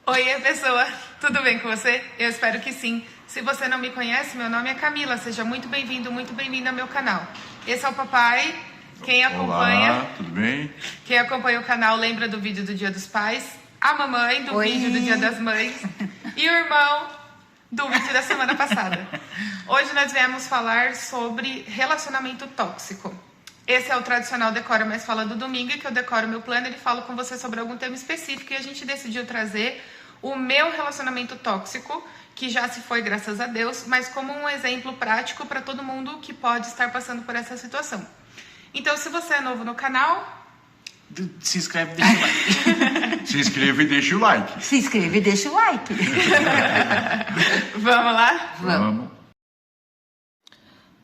Oiê, pessoa! Tudo bem com você? Eu espero que sim. Se você não me conhece, meu nome é Camila. Seja muito bem-vindo, muito bem-vinda ao meu canal. Esse é o papai. Olá, tudo bem? Quem acompanha o canal lembra do vídeo do Dia dos Pais, a mamãe do vídeo do Dia das Mães e o irmão do vídeo da semana passada. Hoje nós viemos falar sobre relacionamento tóxico. Esse é o tradicional Decora Mais Fala do domingo, que eu decoro meu planner e falo com você sobre algum tema específico, e a gente decidiu trazer o meu relacionamento tóxico, que já se foi, graças a Deus, mas como um exemplo prático para todo mundo que pode estar passando por essa situação. Então, se você é novo no canal, se inscreve e deixa o like. Se inscreva e deixa o like. Se inscreve e deixa o like. Vamos lá? Vamos.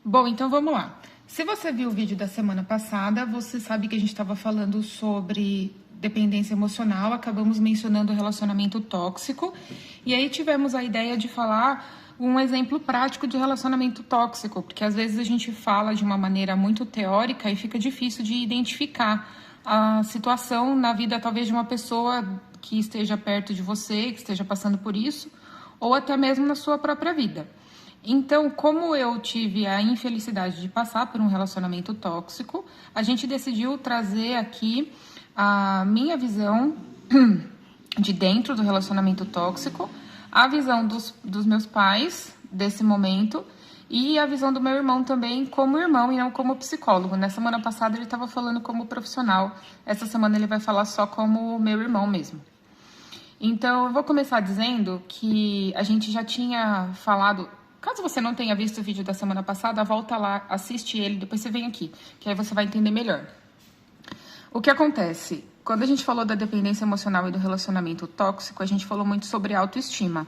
Bom, então vamos lá. Se você viu o vídeo da semana passada, você sabe que a gente estava falando sobre dependência emocional, acabamos mencionando o relacionamento tóxico, e aí tivemos a ideia de falar um exemplo prático de relacionamento tóxico, porque às vezes a gente fala de uma maneira muito teórica e fica difícil de identificar a situação na vida, talvez, de uma pessoa que esteja perto de você, que esteja passando por isso, ou até mesmo na sua própria vida. Então, como eu tive a infelicidade de passar por um relacionamento tóxico, a gente decidiu trazer aqui a minha visão de dentro do relacionamento tóxico, a visão dos meus pais desse momento e a visão do meu irmão também como irmão e não como psicólogo. Na semana passada ele estava falando como profissional, essa semana ele vai falar só como meu irmão mesmo. Então, eu vou começar dizendo que a gente já tinha falado. Caso você não tenha visto o vídeo da semana passada, volta lá, assiste ele, depois você vem aqui, que aí você vai entender melhor. O que acontece? Quando a gente falou da dependência emocional e do relacionamento tóxico, a gente falou muito sobre autoestima.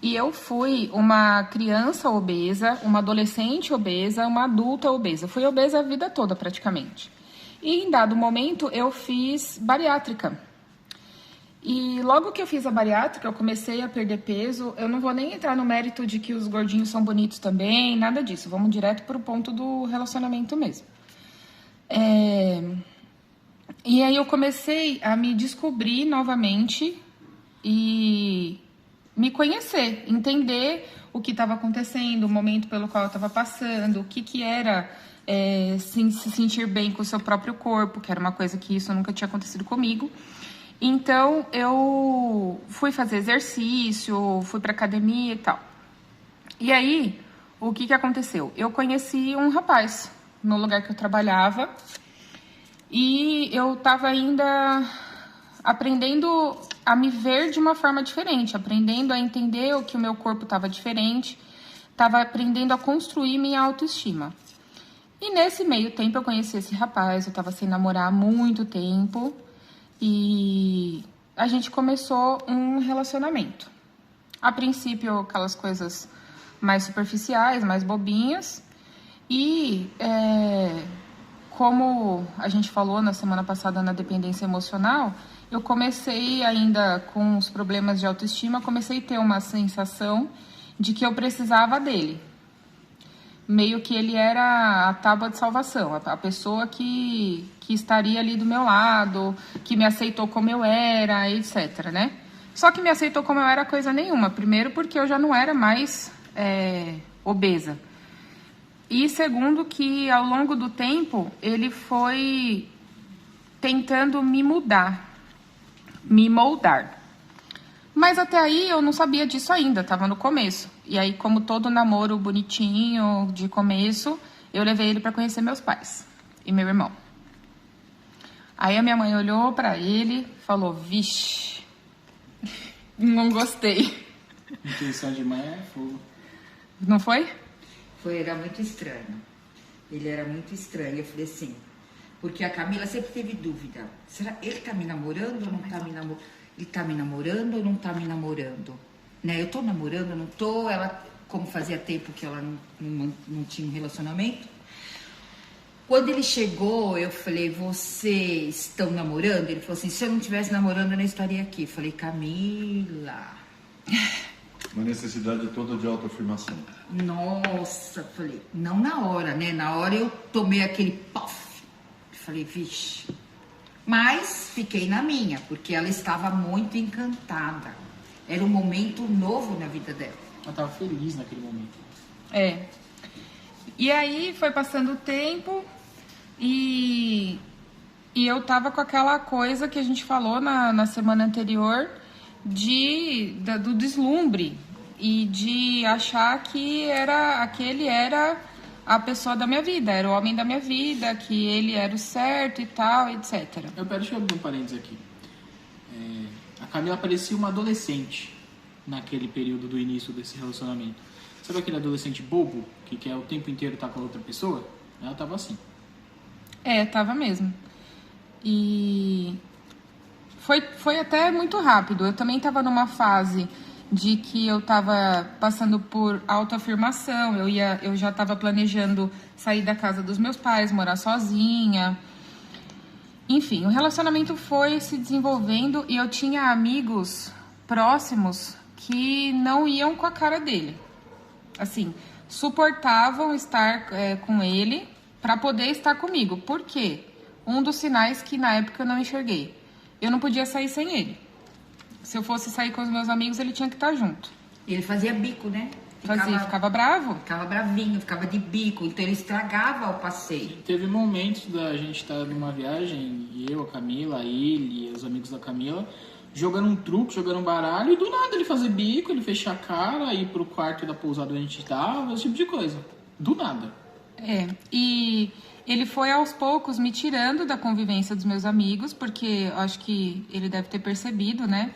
E eu fui uma criança obesa, uma adolescente obesa, uma adulta obesa. Fui obesa a vida toda, praticamente. E em dado momento, eu fiz bariátrica. E logo que eu fiz a bariátrica, eu comecei a perder peso. Eu não vou nem entrar no mérito de que os gordinhos são bonitos também, nada disso. Vamos direto para o ponto do relacionamento mesmo. E aí eu comecei a me descobrir novamente e me conhecer, entender o que estava acontecendo, o momento pelo qual eu estava passando, o que era se sentir bem com o seu próprio corpo, que era uma coisa que isso nunca tinha acontecido comigo. Então, eu fui fazer exercício, fui pra academia e tal. E aí, o que aconteceu? Eu conheci um rapaz no lugar que eu trabalhava e eu tava ainda aprendendo a me ver de uma forma diferente, aprendendo a entender o que o meu corpo estava diferente, tava aprendendo a construir minha autoestima. E nesse meio tempo eu conheci esse rapaz, eu tava sem namorar há muito tempo. E a gente começou um relacionamento. A princípio, aquelas coisas mais superficiais, mais bobinhas. E como a gente falou na semana passada na dependência emocional, eu comecei ainda com os problemas de autoestima, comecei a ter uma sensação de que eu precisava dele. Meio que ele era a tábua de salvação, a pessoa que estaria ali do meu lado, que me aceitou como eu era, etc, né? Só que me aceitou como eu era coisa nenhuma. Primeiro porque eu já não era mais obesa. E segundo que ao longo do tempo ele foi tentando me mudar, me moldar. Mas até aí eu não sabia disso ainda, estava no começo. E aí, como todo namoro bonitinho de começo, eu levei ele para conhecer meus pais e meu irmão. Aí a minha mãe olhou para ele e falou: vixe, não gostei. Intenção de mãe é fogo. Não foi? Era muito estranho. Ele era muito estranho. Eu falei assim, porque a Camila sempre teve dúvida. Será ele tá me namorando ou não tá me namorando? Ele tá me namorando ou não tá me namorando? Né? Eu tô namorando, não tô? Ela, como fazia tempo que ela não tinha um relacionamento. Quando ele chegou, eu falei, vocês estão namorando? Ele falou assim, se eu não estivesse namorando, eu não estaria aqui. Eu falei, Camila. Uma necessidade toda de autoafirmação. Nossa, falei, não na hora, né? Na hora eu tomei aquele puff. Falei, vixe. Mas fiquei na minha, porque ela estava muito encantada. Era um momento novo na vida dela. Ela tava feliz naquele momento. É. E aí foi passando o tempo e eu tava com aquela coisa que a gente falou na semana anterior do deslumbre e de achar que aquele era a pessoa da minha vida, era o homem da minha vida, que ele era o certo e tal, etc. Deixa eu abrir um parênteses aqui. A Camila parecia uma adolescente naquele período do início desse relacionamento. Sabe aquele adolescente bobo, que quer o tempo inteiro estar com a outra pessoa? Ela tava assim. Tava mesmo. E foi até muito rápido. Eu também tava numa fase de que eu tava passando por autoafirmação. Eu já tava planejando sair da casa dos meus pais, morar sozinha. Enfim, o relacionamento foi se desenvolvendo e eu tinha amigos próximos que não iam com a cara dele. Assim, suportavam estar com ele para poder estar comigo. Por quê? Um dos sinais que na época eu não enxerguei. Eu não podia sair sem ele. Se eu fosse sair com os meus amigos, ele tinha que estar junto. E ele fazia bico, né? Ficava bravo. Ficava bravinho, ficava de bico. Então ele estragava o passeio. Teve momentos da gente estar numa viagem, e eu, a Camila, ele e os amigos da Camila, jogando um truque, jogando um baralho, e do nada ele fazer bico, ele fechar a cara, ir pro quarto da pousada onde a gente tava, esse tipo de coisa. Do nada. E ele foi aos poucos me tirando da convivência dos meus amigos, porque eu acho que ele deve ter percebido, né?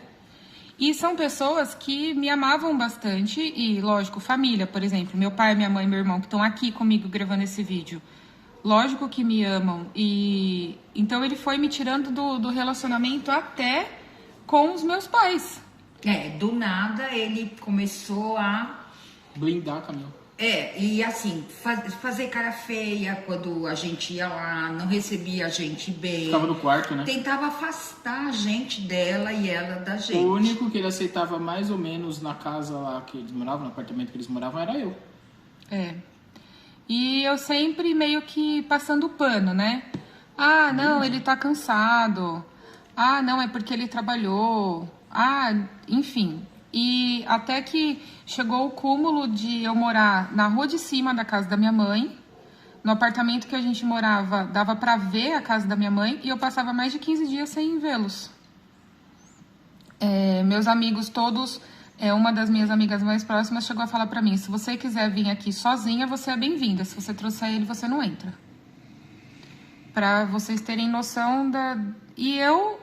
E são pessoas que me amavam bastante, e lógico, família, por exemplo, meu pai, minha mãe e meu irmão, que estão aqui comigo gravando esse vídeo, lógico que me amam. E então ele foi me tirando do relacionamento até com os meus pais. Do nada ele começou a... Blindar a Camila. E assim, fazer cara feia quando a gente ia lá, não recebia a gente bem. Ficava no quarto, né? Tentava afastar a gente dela e ela da gente. O único que ele aceitava mais ou menos na casa lá que eles moravam, no apartamento que eles moravam, era eu. E eu sempre meio que passando pano, né? Ah, não, ele tá cansado. Ah, não, é porque ele trabalhou. Ah, enfim. E até que chegou o cúmulo de eu morar na rua de cima da casa da minha mãe. No apartamento que a gente morava, dava pra ver a casa da minha mãe. E eu passava mais de 15 dias sem vê-los. Meus amigos todos... uma das minhas amigas mais próximas chegou a falar pra mim: se você quiser vir aqui sozinha, você é bem-vinda. Se você trouxer ele, você não entra. Pra vocês terem noção da... E eu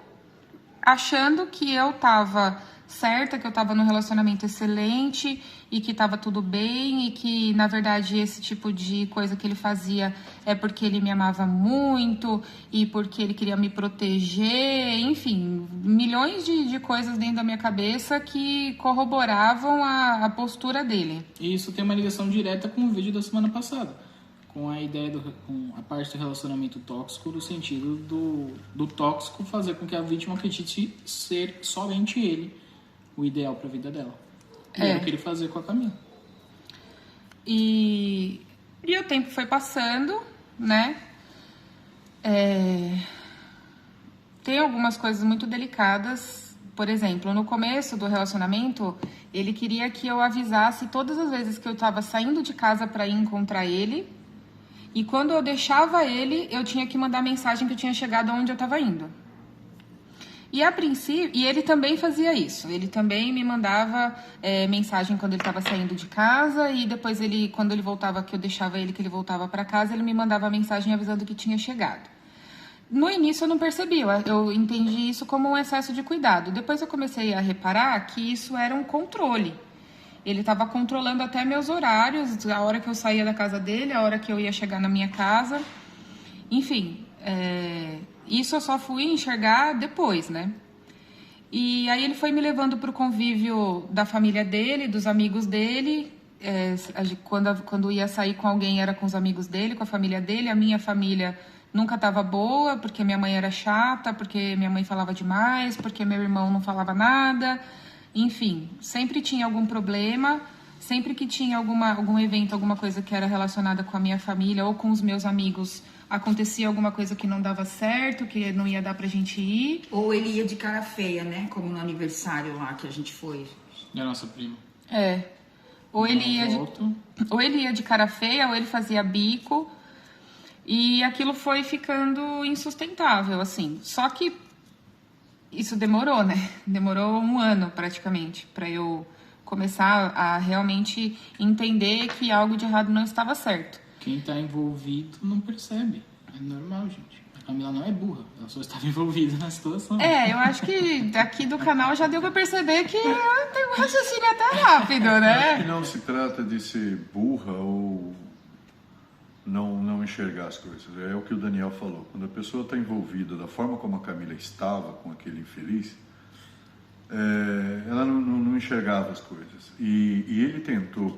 achando que eu tava certa, que eu tava num relacionamento excelente e que tava tudo bem e que, na verdade, esse tipo de coisa que ele fazia é porque ele me amava muito e porque ele queria me proteger, enfim, milhões de coisas dentro da minha cabeça que corroboravam a postura dele. E isso tem uma ligação direta com o vídeo da semana passada, com a ideia com a parte do relacionamento tóxico, no sentido do tóxico fazer com que a vítima acredite ser somente ele o ideal para a vida dela. E era o que ele fazia com a Camila. E o tempo foi passando, né? Tem algumas coisas muito delicadas. Por exemplo, no começo do relacionamento, ele queria que eu avisasse todas as vezes que eu estava saindo de casa para ir encontrar ele. E quando eu deixava ele, eu tinha que mandar mensagem que eu tinha chegado onde eu estava indo. E a princípio, e ele também fazia isso. Ele também me mandava mensagem quando ele estava saindo de casa e depois quando ele voltava, que eu deixava ele, que ele voltava para casa, ele me mandava mensagem avisando que tinha chegado. No início eu não percebi, eu entendi isso como um excesso de cuidado. Depois eu comecei a reparar que isso era um controle. Ele estava controlando até meus horários, a hora que eu saía da casa dele, a hora que eu ia chegar na minha casa. Enfim, isso eu só fui enxergar depois, né? E aí ele foi me levando para o convívio da família dele, dos amigos dele. Quando ia sair com alguém era com os amigos dele, com a família dele. A minha família nunca estava boa, porque minha mãe era chata, porque minha mãe falava demais, porque meu irmão não falava nada. Enfim, sempre tinha algum problema, sempre que tinha algum evento, alguma coisa que era relacionada com a minha família ou com os meus amigos acontecia alguma coisa que não dava certo, que não ia dar pra gente ir. Ou ele ia de cara feia, né? Como no aniversário lá que a gente foi. E a nossa prima? Ou ele Não ia de cara feia, ou ele fazia bico. E aquilo foi ficando insustentável, assim. Só que isso demorou, né? Demorou 1 ano, praticamente, para eu começar a realmente entender que algo de errado não estava certo. Quem tá envolvido não percebe. É normal, gente. A Camila não é burra. Ela só estava envolvida na situação. Eu acho que daqui do canal já deu pra perceber que eu tenho um raciocínio até rápido, Acho que né? não se trata de ser burra ou não enxergar as coisas. É o que o Daniel falou. Quando a pessoa está envolvida da forma como a Camila estava com aquele infeliz, ela não enxergava as coisas. E ele tentou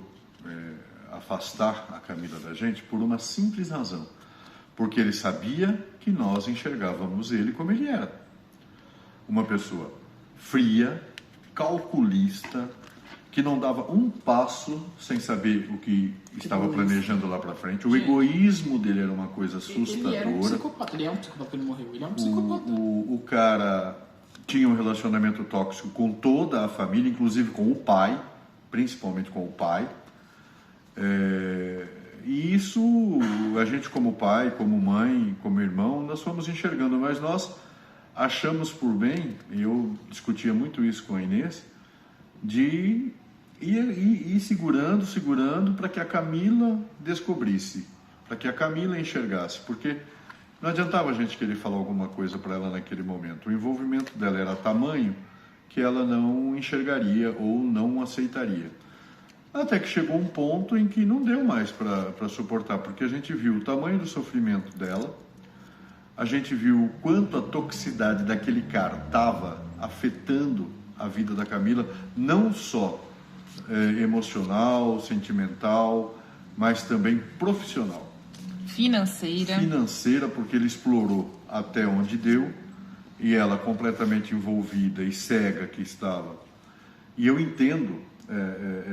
afastar a Camila da gente por uma simples razão. Porque ele sabia que nós enxergávamos ele como ele era. Uma pessoa fria, calculista, que não dava um passo sem saber o que estava planejando lá pra frente. O egoísmo dele era uma coisa assustadora. Ele era um psicopata. Ele é um psicopata, ele morreu. Ele é um psicopata. O cara tinha um relacionamento tóxico com toda a família, inclusive com o pai, principalmente com o pai. E isso, a gente como pai, como mãe, como irmão, nós fomos enxergando, mas nós achamos por bem, e eu discutia muito isso com a Inês, de ir segurando para que a Camila descobrisse, para que a Camila enxergasse, porque não adiantava a gente querer falar alguma coisa para ela naquele momento. O envolvimento dela era tamanho que ela não enxergaria ou não aceitaria. Até que chegou um ponto em que não deu mais para suportar, porque a gente viu o tamanho do sofrimento dela, a gente viu o quanto a toxicidade daquele cara estava afetando a vida da Camila, não só emocional, sentimental, mas também profissional. Financeira, porque ele explorou até onde deu, e ela completamente envolvida e cega que estava. E eu entendo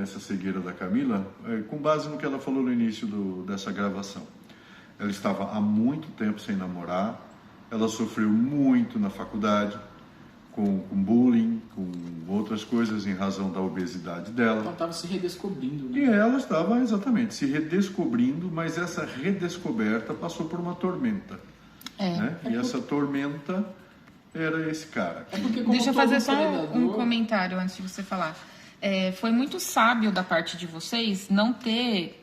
essa cegueira da Camila com base no que ela falou no início dessa gravação. Ela estava há muito tempo sem namorar, ela sofreu muito na faculdade, com bullying, com outras coisas em razão da obesidade dela. Ela estava se redescobrindo, né? E ela estava exatamente se redescobrindo, mas essa redescoberta passou por uma tormenta. Né? E essa tormenta era esse cara. Deixa eu fazer só um comentário antes de você falar. Foi muito sábio da parte de vocês não ter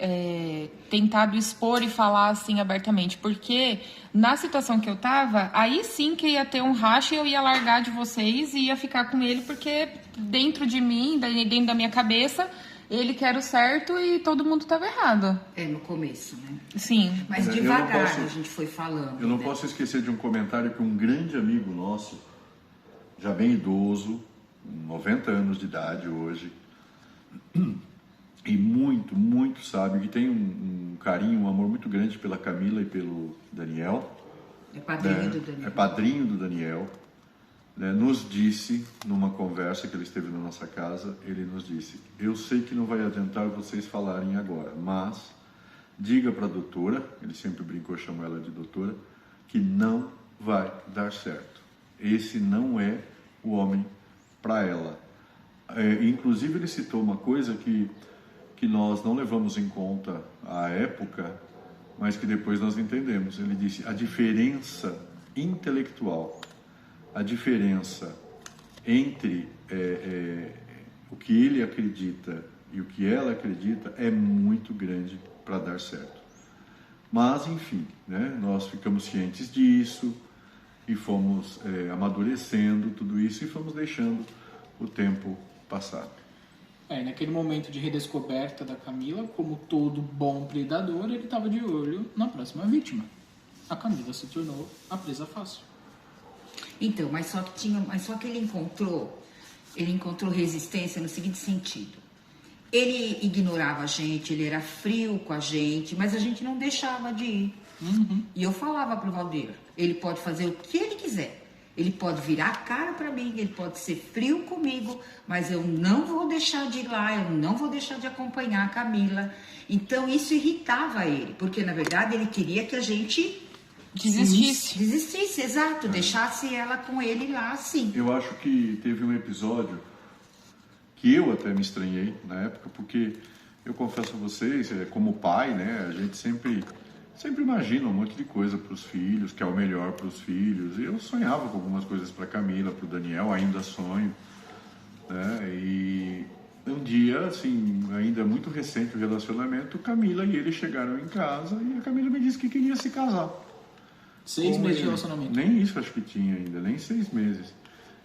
tentado expor e falar assim abertamente, porque na situação que eu tava, aí sim que ia ter um racha e eu ia largar de vocês e ia ficar com ele, porque dentro de mim, dentro da minha cabeça, ele que era o certo e todo mundo tava errado. No começo, né? Sim. Mas devagar a gente foi falando. Eu não posso esquecer de um comentário que um grande amigo nosso, já bem idoso, 90 anos de idade hoje, e muito, muito sábio, que tem um carinho, um amor muito grande pela Camila e pelo Daniel. É padrinho do Daniel. É padrinho do Daniel. Nos disse, numa conversa que ele esteve na nossa casa, ele nos disse: eu sei que não vai adiantar vocês falarem agora, mas diga para a doutora, ele sempre brincou, chamou ela de doutora, que não vai dar certo. Esse não é o homem para ela. Inclusive ele citou uma coisa que nós não levamos em conta à época, mas que depois nós entendemos. Ele disse: a diferença intelectual, a diferença entre o que ele acredita e o que ela acredita é muito grande para dar certo. Mas enfim, né, nós ficamos cientes disso e fomos amadurecendo tudo isso e fomos deixando o tempo passar. Naquele momento de redescoberta da Camila, como todo bom predador, ele estava de olho na próxima vítima. A Camila se tornou a presa fácil. Então, mas só que ele encontrou resistência no seguinte sentido. Ele ignorava a gente, ele era frio com a gente, mas a gente não deixava de ir. Uhum. E eu falava pro Valdir, ele pode fazer o que ele quiser. Ele pode virar a cara para mim, ele pode ser frio comigo, mas eu não vou deixar de ir lá, eu não vou deixar de acompanhar a Camila. Então isso irritava ele, porque na verdade ele queria que a gente Desistisse, exato. Deixasse ela com ele lá, assim. Eu acho que teve um episódio que eu até me estranhei na época, porque eu confesso a vocês, como pai, né, a gente sempre imagina um monte de coisa para os filhos, que é o melhor para os filhos. E eu sonhava com algumas coisas para Camila, para o Daniel, ainda sonho, né? E um dia, assim, ainda muito recente o relacionamento, Camila e ele chegaram em casa e a Camila me disse que queria se casar. 6 meses de relacionamento. Nem isso acho que tinha ainda, nem 6 meses.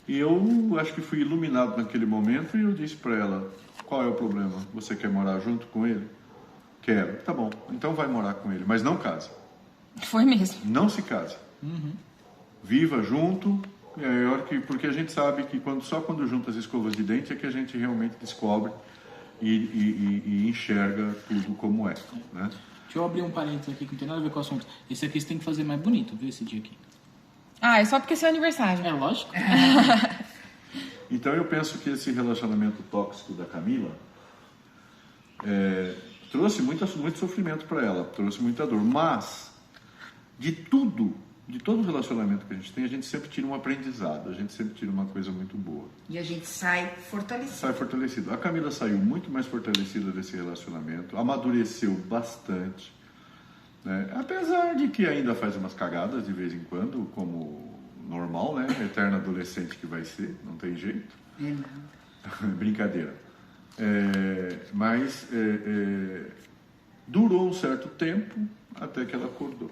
E eu acho que fui iluminado naquele momento e eu disse para ela: qual é o problema? Você quer morar junto com ele? Quero. Tá bom, então vai morar com ele, mas não case. Foi mesmo. Não se case. Viva junto, porque a gente sabe que só quando junta as escovas de dente é que a gente realmente descobre e enxerga tudo como é, né? Deixa eu abrir um parênteses aqui que não tem nada a ver com o assunto. Esse aqui você tem que fazer mais bonito, viu, esse dia aqui. Ah, é só porque é seu aniversário. É lógico. Então eu penso que esse relacionamento tóxico da Camila trouxe muito sofrimento para ela, trouxe muita dor. Mas de todo relacionamento que a gente sempre tira um aprendizado, a gente sempre tira uma coisa muito boa. E a gente sai fortalecido. A Camila saiu muito mais fortalecida desse relacionamento, amadureceu bastante, né? Apesar de que ainda faz umas cagadas de vez em quando, como normal, né? Eterna adolescente que vai ser, não tem jeito. Brincadeira. Mas durou um certo tempo até que ela acordou.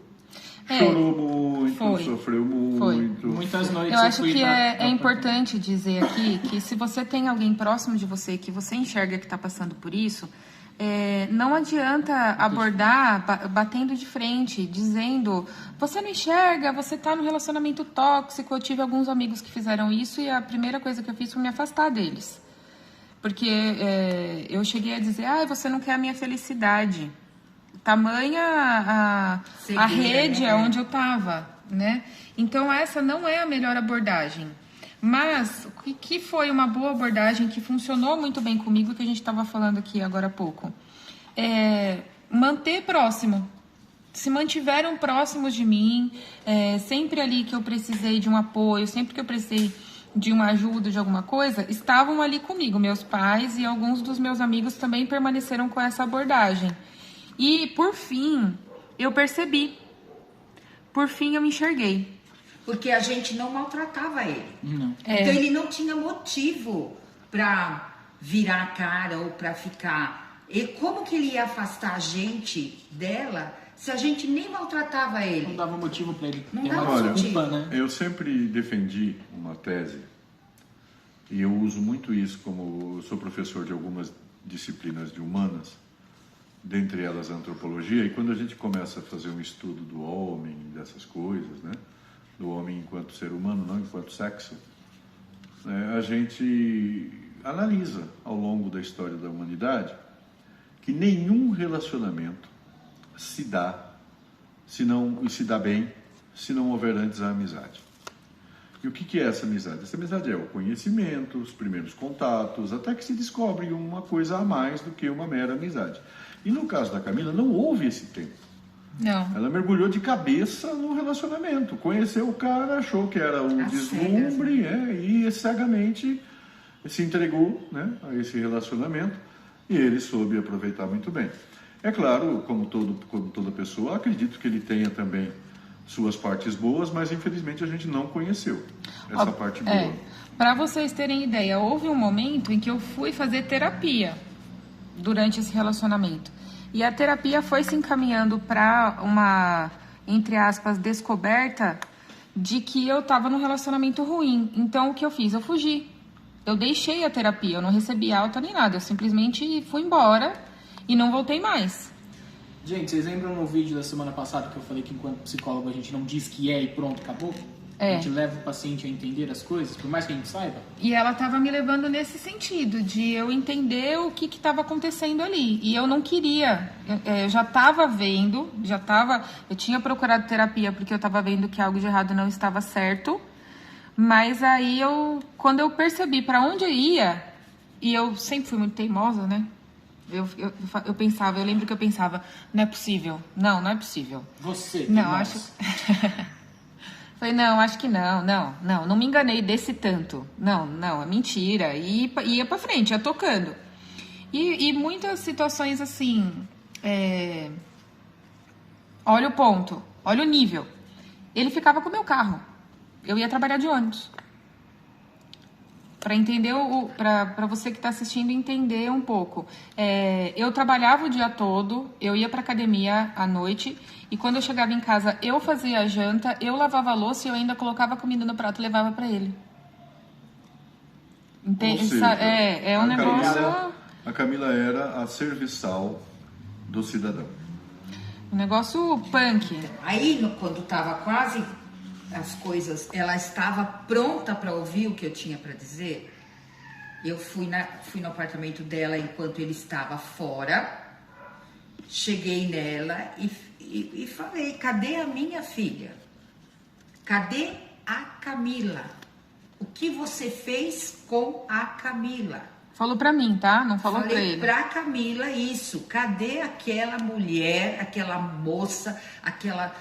Chorou muito, sofreu muito. Muitas noites eu acho que é importante dizer aqui que se você tem alguém próximo de você que você enxerga que está passando por isso, não adianta abordar batendo de frente, dizendo: você não enxerga, você está no relacionamento tóxico. Eu tive alguns amigos que fizeram isso e a primeira coisa que eu fiz foi me afastar deles. Porque eu cheguei a dizer: você não quer a minha felicidade. Tamanha a rede onde eu estava, né? Então essa não é a melhor abordagem. Mas o que foi uma boa abordagem, que funcionou muito bem comigo, que a gente estava falando aqui agora há pouco, manter próximo. Se mantiveram próximos de mim, sempre ali que eu precisei de um apoio, sempre que eu precisei de uma ajuda, de alguma coisa, estavam ali comigo. Meus pais e alguns dos meus amigos também permaneceram com essa abordagem. E, por fim, eu percebi. Por fim, eu me enxerguei. Porque a gente não maltratava ele. Não. Então, ele não tinha motivo para virar a cara ou para ficar... E como que ele ia afastar a gente dela se a gente nem maltratava ele? Não dava motivo para ele Não ter dava uma motivo. desculpa, né? Eu sempre defendi uma tese, e eu uso muito isso como eu sou professor de algumas disciplinas de humanas, dentre elas a antropologia, e quando a gente começa a fazer um estudo do homem, dessas coisas, né, do homem enquanto ser humano, não enquanto sexo, né, a gente analisa ao longo da história da humanidade que nenhum relacionamento se dá bem se não houver antes a amizade. E o que é essa amizade? Essa amizade é o conhecimento, os primeiros contatos, até que se descobre uma coisa a mais do que uma mera amizade. E no caso da Camila, não houve esse tempo. Não. Ela mergulhou de cabeça no relacionamento. Conheceu o cara, achou que era um deslumbre, e cegamente se entregou, né, a esse relacionamento, e ele soube aproveitar muito bem. É claro, como toda pessoa, acredito que ele tenha também suas partes boas, mas infelizmente a gente não conheceu essa parte boa. Para vocês terem ideia, houve um momento em que eu fui fazer terapia durante esse relacionamento. E a terapia foi se encaminhando para uma, entre aspas, descoberta de que eu estava num relacionamento ruim. Então, o que eu fiz? Eu fugi. Eu deixei a terapia, eu não recebi alta nem nada. Eu simplesmente fui embora e não voltei mais. Gente, vocês lembram no vídeo da semana passada que eu falei que enquanto psicólogo a gente não diz que é e pronto, acabou? A gente leva o paciente a entender as coisas, por mais que a gente saiba? E ela estava me levando nesse sentido, de eu entender o que estava acontecendo ali. E eu não queria. Eu já estava vendo, eu tinha procurado terapia porque eu estava vendo que algo de errado não estava certo. Mas aí, quando eu percebi para onde eu ia, e eu sempre fui muito teimosa, né? Eu pensava, eu lembro que eu pensava, não é possível. Não é possível. Você, Não, nós. acho. Falei, não, acho que não me enganei desse tanto. Não, é mentira. E ia pra frente, ia tocando. E muitas situações assim. Olha o ponto, olha o nível. Ele ficava com o meu carro. Eu ia trabalhar de ônibus. Para entender, para você que está assistindo entender um pouco. Eu trabalhava o dia todo, eu ia para academia à noite e quando eu chegava em casa eu fazia a janta, eu lavava a louça e eu ainda colocava comida no prato e levava para ele. Entende? Ou seja, É um negócio... A Camila era a serviçal do cidadão. Um negócio punk. Aí, quando estava quase as coisas, ela estava pronta para ouvir o que eu tinha para dizer. Eu fui no apartamento dela enquanto ele estava fora. Cheguei nela e falei: cadê a minha filha? Cadê a Camila? O que você fez com a Camila? Falou pra mim, tá? Não falou pra Falei ele. pra Camila isso. Cadê aquela mulher, aquela moça, aquela...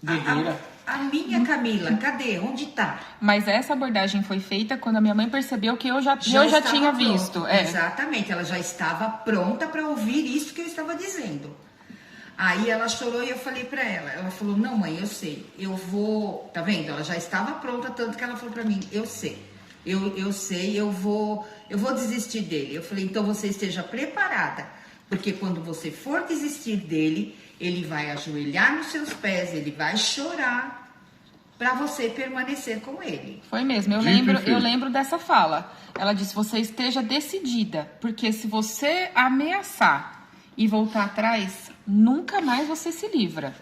Guerreira. A minha Camila, cadê? Onde tá? Mas essa abordagem foi feita quando a minha mãe percebeu que eu já estava tinha pronta. visto. Exatamente, ela já estava pronta para ouvir isso que eu estava dizendo. Aí ela chorou e eu falei pra ela. Ela falou: não, mãe, eu sei. Eu vou... Tá vendo? Ela já estava pronta, tanto que ela falou pra mim: eu sei. Eu sei, eu vou desistir dele. Eu falei: então você esteja preparada, porque quando você for desistir dele, ele vai ajoelhar nos seus pés, ele vai chorar para você permanecer com ele. Foi mesmo, eu lembro dessa fala. Ela disse: você esteja decidida, porque se você ameaçar e voltar atrás, nunca mais você se livra.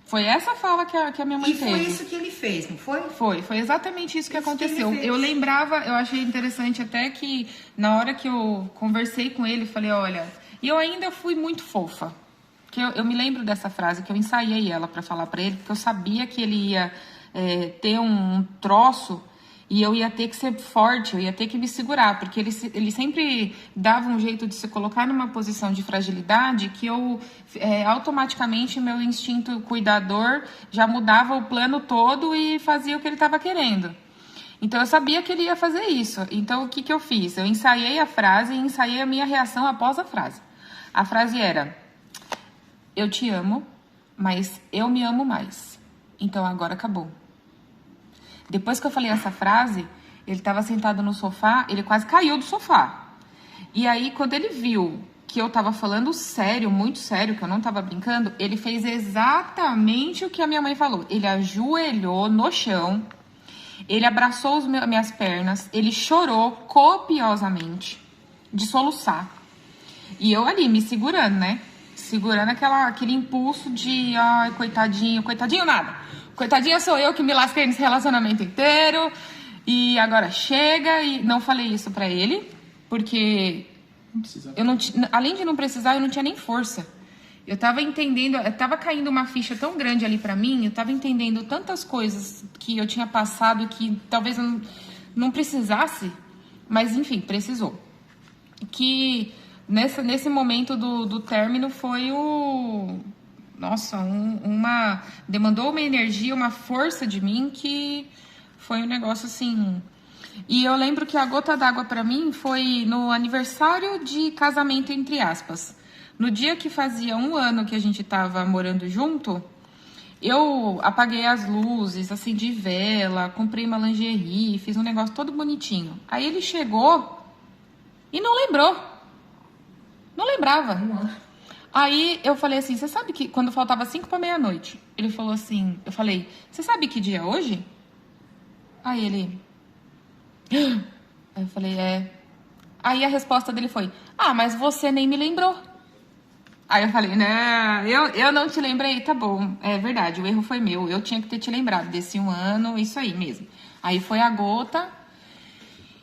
Foi essa fala que a minha mãe teve. E foi isso que ele fez, não foi? Foi exatamente isso que aconteceu. Eu lembrava, eu achei interessante até que na hora que eu conversei com ele, falei: olha, e eu ainda fui muito fofa. Que eu me lembro dessa frase, que eu ensaiei ela para falar para ele, porque eu sabia que ele ia ter um troço e eu ia ter que ser forte, eu ia ter que me segurar, porque ele sempre dava um jeito de se colocar numa posição de fragilidade que eu automaticamente, meu instinto cuidador já mudava o plano todo e fazia o que ele estava querendo. Então eu sabia que ele ia fazer isso. Então o que eu fiz? Eu ensaiei a frase e ensaiei a minha reação após a frase. A frase era: eu te amo, mas eu me amo mais. Então agora acabou. Depois que eu falei essa frase, ele estava sentado no sofá, ele quase caiu do sofá. E aí, quando ele viu que eu estava falando sério, muito sério, que eu não estava brincando, ele fez exatamente o que a minha mãe falou. Ele ajoelhou no chão, ele abraçou minhas pernas, ele chorou copiosamente, de soluçar. E eu ali, me segurando, né? Segurando aquele impulso de, ai, coitadinho nada. Coitadinha sou eu que me lasquei nesse relacionamento inteiro e agora chega. E não falei isso pra ele, porque além de não precisar, eu não tinha nem força. Eu tava entendendo, tava caindo uma ficha tão grande ali pra mim, eu tava entendendo tantas coisas que eu tinha passado que talvez eu não precisasse, mas enfim, precisou. Que nesse momento do término foi nossa, demandou uma energia, uma força de mim que foi um negócio assim. E eu lembro que a gota d'água pra mim foi no aniversário de casamento, entre aspas. No dia que fazia 1 ano que a gente tava morando junto, eu apaguei as luzes, acendi vela, comprei uma lingerie, fiz um negócio todo bonitinho. Aí ele chegou e não lembrou. Não lembrava. Aí eu falei assim: você sabe que quando faltava 5 para meia-noite, ele falou assim, eu falei: você sabe que dia é hoje? Aí ele... Aí eu falei: Aí a resposta dele foi: ah, mas você nem me lembrou. Aí eu falei: não, eu não te lembrei. Tá bom, é verdade, o erro foi meu, eu tinha que ter te lembrado desse 1 ano, isso aí mesmo. Aí foi a gota.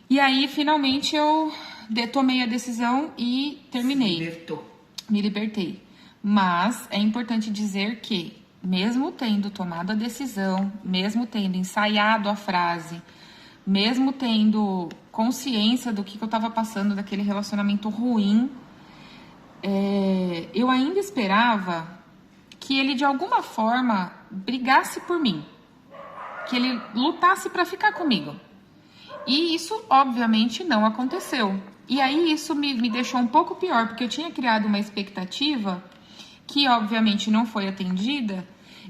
E aí finalmente eu tomei a decisão e terminei. Me libertei. Mas é importante dizer que, mesmo tendo tomado a decisão, mesmo tendo ensaiado a frase, mesmo tendo consciência do que eu estava passando, daquele relacionamento ruim, eu ainda esperava que ele de alguma forma brigasse por mim, que ele lutasse para ficar comigo. E isso obviamente não aconteceu. E aí isso me deixou um pouco pior, porque eu tinha criado uma expectativa que obviamente não foi atendida,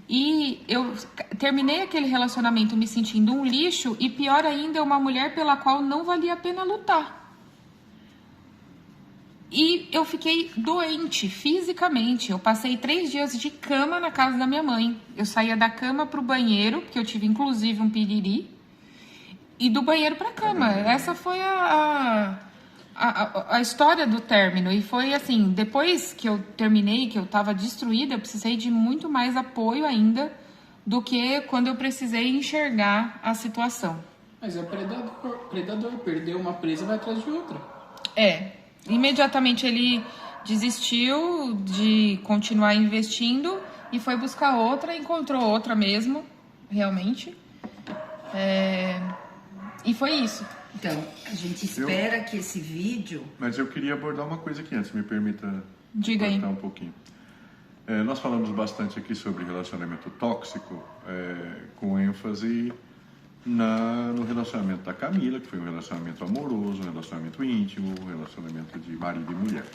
e eu terminei aquele relacionamento me sentindo um lixo, e pior ainda, uma mulher pela qual não valia a pena lutar. E eu fiquei doente fisicamente. Eu passei 3 dias de cama na casa da minha mãe. Eu saía da cama pro banheiro, porque eu tive inclusive um piriri, e do banheiro pra cama. Essa foi a história do término. E foi assim, depois que eu terminei, que eu tava destruída, eu precisei de muito mais apoio ainda do que quando eu precisei enxergar a situação. Mas é predador, perdeu uma presa e vai atrás de outra. Imediatamente ele desistiu de continuar investindo e foi buscar outra, encontrou outra mesmo, realmente. E foi isso. Então, a gente espera que esse vídeo... Mas eu queria abordar uma coisa aqui antes, me permita Diga aí. cortar um pouquinho. Nós falamos bastante aqui sobre relacionamento tóxico, com ênfase no relacionamento da Camila, que foi um relacionamento amoroso, um relacionamento íntimo, um relacionamento de marido e mulher.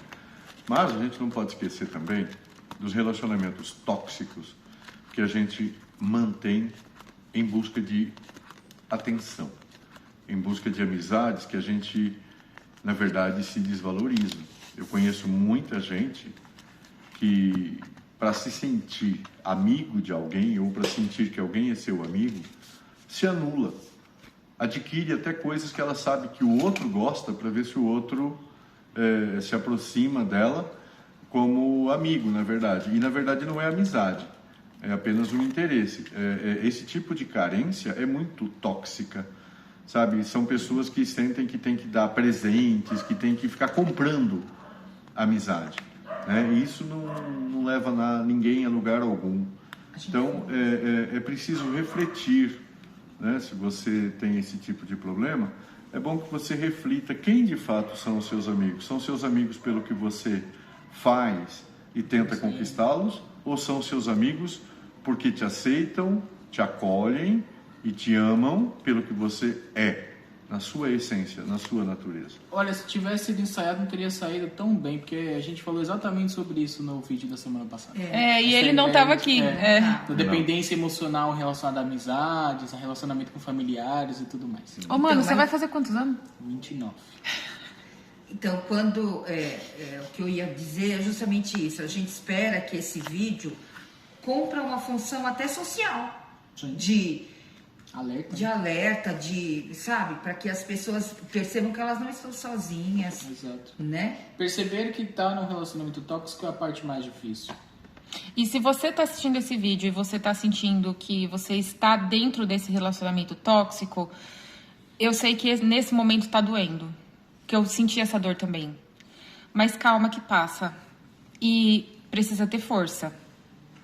Mas a gente não pode esquecer também dos relacionamentos tóxicos que a gente mantém em busca de atenção, em busca de amizades que a gente, na verdade, se desvaloriza. Eu conheço muita gente que, para se sentir amigo de alguém ou para sentir que alguém é seu amigo, se anula, adquire até coisas que ela sabe que o outro gosta para ver se o outro se aproxima dela como amigo, na verdade. E na verdade não é amizade, é apenas um interesse. Esse tipo de carência é muito tóxica, sabe? São pessoas que sentem que tem que dar presentes, que tem que ficar comprando amizade, né? E isso não leva ninguém a lugar algum. Então é preciso refletir, né? Se você tem esse tipo de problema, é bom que você reflita quem de fato são os seus amigos. São seus amigos pelo que você faz e tenta conquistá-los? Ou são seus amigos porque te aceitam, te acolhem e te amam pelo que você é, na sua essência, na sua natureza? Olha, se tivesse sido ensaiado, não teria saído tão bem, porque a gente falou exatamente sobre isso no vídeo da semana passada. E ele não estava aqui. Da dependência emocional relacionada a amizades, a relacionamento com familiares e tudo mais. Ô, mano, você vai fazer quantos anos? 29. Então, o que eu ia dizer é justamente isso. A gente espera que esse vídeo cumpra uma função até social. Sim. De alerta, sabe? Para que as pessoas percebam que elas não estão sozinhas. Exato. Né? Perceber que tá num relacionamento tóxico é a parte mais difícil. E se você está assistindo esse vídeo e você está sentindo que você está dentro desse relacionamento tóxico, eu sei que nesse momento está doendo, que eu senti essa dor também. Mas calma que passa. E precisa ter força.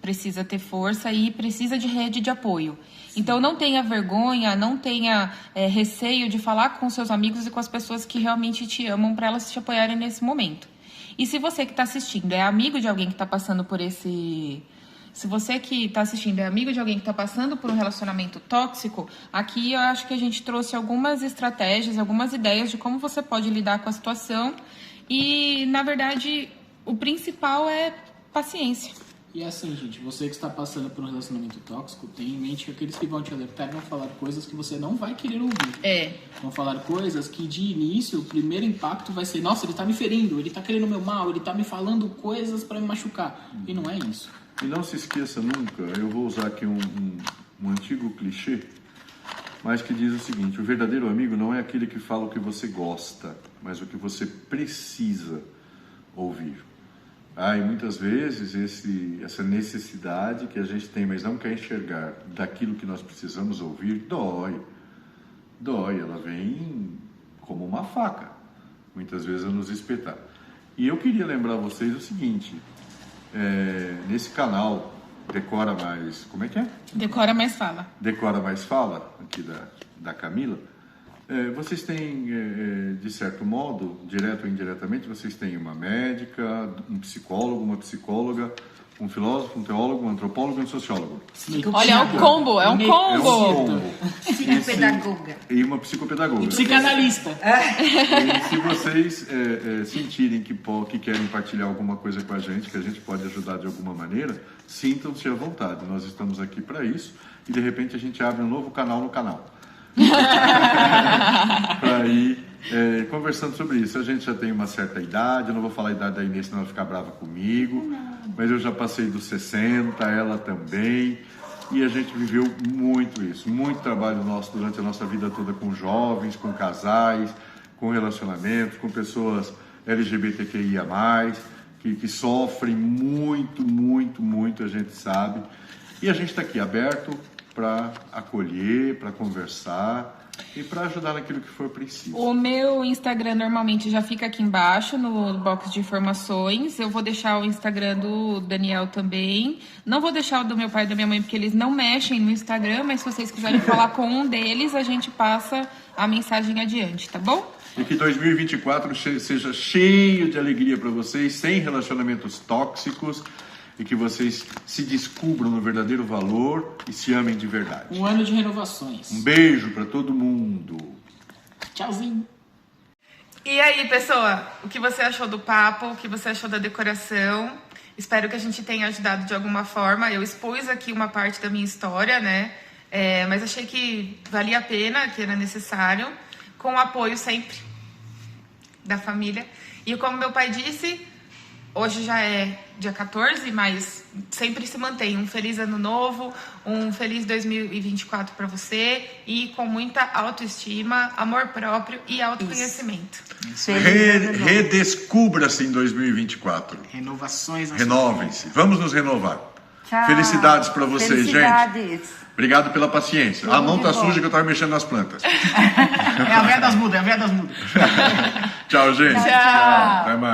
Precisa ter força e precisa de rede de apoio. Sim. Então não tenha vergonha, não tenha receio de falar com seus amigos e com as pessoas que realmente te amam para elas te apoiarem nesse momento. E se você que está assistindo é amigo de alguém que está passando por esse... Se você que está assistindo é amigo de alguém que está passando por um relacionamento tóxico, aqui eu acho que a gente trouxe algumas estratégias, algumas ideias de como você pode lidar com a situação. E, na verdade, o principal é paciência. E assim, gente, você que está passando por um relacionamento tóxico, tenha em mente que aqueles que vão te alertar vão falar coisas que você não vai querer ouvir. Vão falar coisas que de início o primeiro impacto vai ser: nossa, ele está me ferindo, ele está querendo o meu mal, ele está me falando coisas para me machucar. E não é isso. E não se esqueça nunca, eu vou usar aqui um antigo clichê, mas que diz o seguinte: o verdadeiro amigo não é aquele que fala o que você gosta, mas o que você precisa ouvir. E muitas vezes essa necessidade que a gente tem, mas não quer enxergar, daquilo que nós precisamos ouvir, dói, ela vem como uma faca, muitas vezes a nos espetar. E eu queria lembrar vocês o seguinte: nesse canal Decora Mais... Como é que é? Decora Mais Fala. Decora Mais Fala, aqui da Camila. Vocês têm, de certo modo, direto ou indiretamente, vocês têm uma médica, um psicólogo, uma psicóloga, um filósofo, um teólogo, um antropólogo e um sociólogo. Olha, é um combo, é um combo. Psicopedagoga. E uma psicopedagoga. E psicanalista. E se vocês sentirem que querem partilhar alguma coisa com a gente, que a gente pode ajudar de alguma maneira, sintam-se à vontade. Nós estamos aqui para isso e de repente a gente abre um novo canal no canal. Para ir conversando sobre isso. A gente já tem uma certa idade, eu não vou falar a idade da Inês, senão ela ficar brava comigo, mas eu já passei dos 60, ela também, e a gente viveu muito isso, muito trabalho nosso durante a nossa vida toda com jovens, com casais, com relacionamentos, com pessoas LGBTQIA+, que sofrem muito, muito, muito, a gente sabe, e a gente está aqui aberto para acolher, para conversar e para ajudar naquilo que for preciso. O meu Instagram normalmente já fica aqui embaixo no box de informações. Eu vou deixar o Instagram do Daniel também. Não vou deixar o do meu pai e da minha mãe porque eles não mexem no Instagram, mas se vocês quiserem falar com um deles, a gente passa a mensagem adiante, tá bom? E que 2024 seja cheio de alegria para vocês, sem relacionamentos tóxicos, e que vocês se descubram no verdadeiro valor e se amem de verdade. Um ano de renovações. Um beijo para todo mundo. Tchauzinho. E aí, pessoa, o que você achou do papo? O que você achou da decoração? Espero que a gente tenha ajudado de alguma forma. Eu expus aqui uma parte da minha história, né? Mas achei que valia a pena, que era necessário, com o apoio sempre da família. E como meu pai disse, hoje já é dia 14, mas sempre se mantém. Um feliz ano novo, um feliz 2024 para você e com muita autoestima, amor próprio e autoconhecimento. Redescubra-se em 2024. Renovações. Renovem-se. Vamos nos renovar. Tchau. Felicidades para vocês, Felicidades. gente. Obrigado pela paciência. A mão tá suja que eu tava mexendo nas plantas. É a véia das mudas, é a véia das mudas. Tchau, gente. Tchau. Até mais.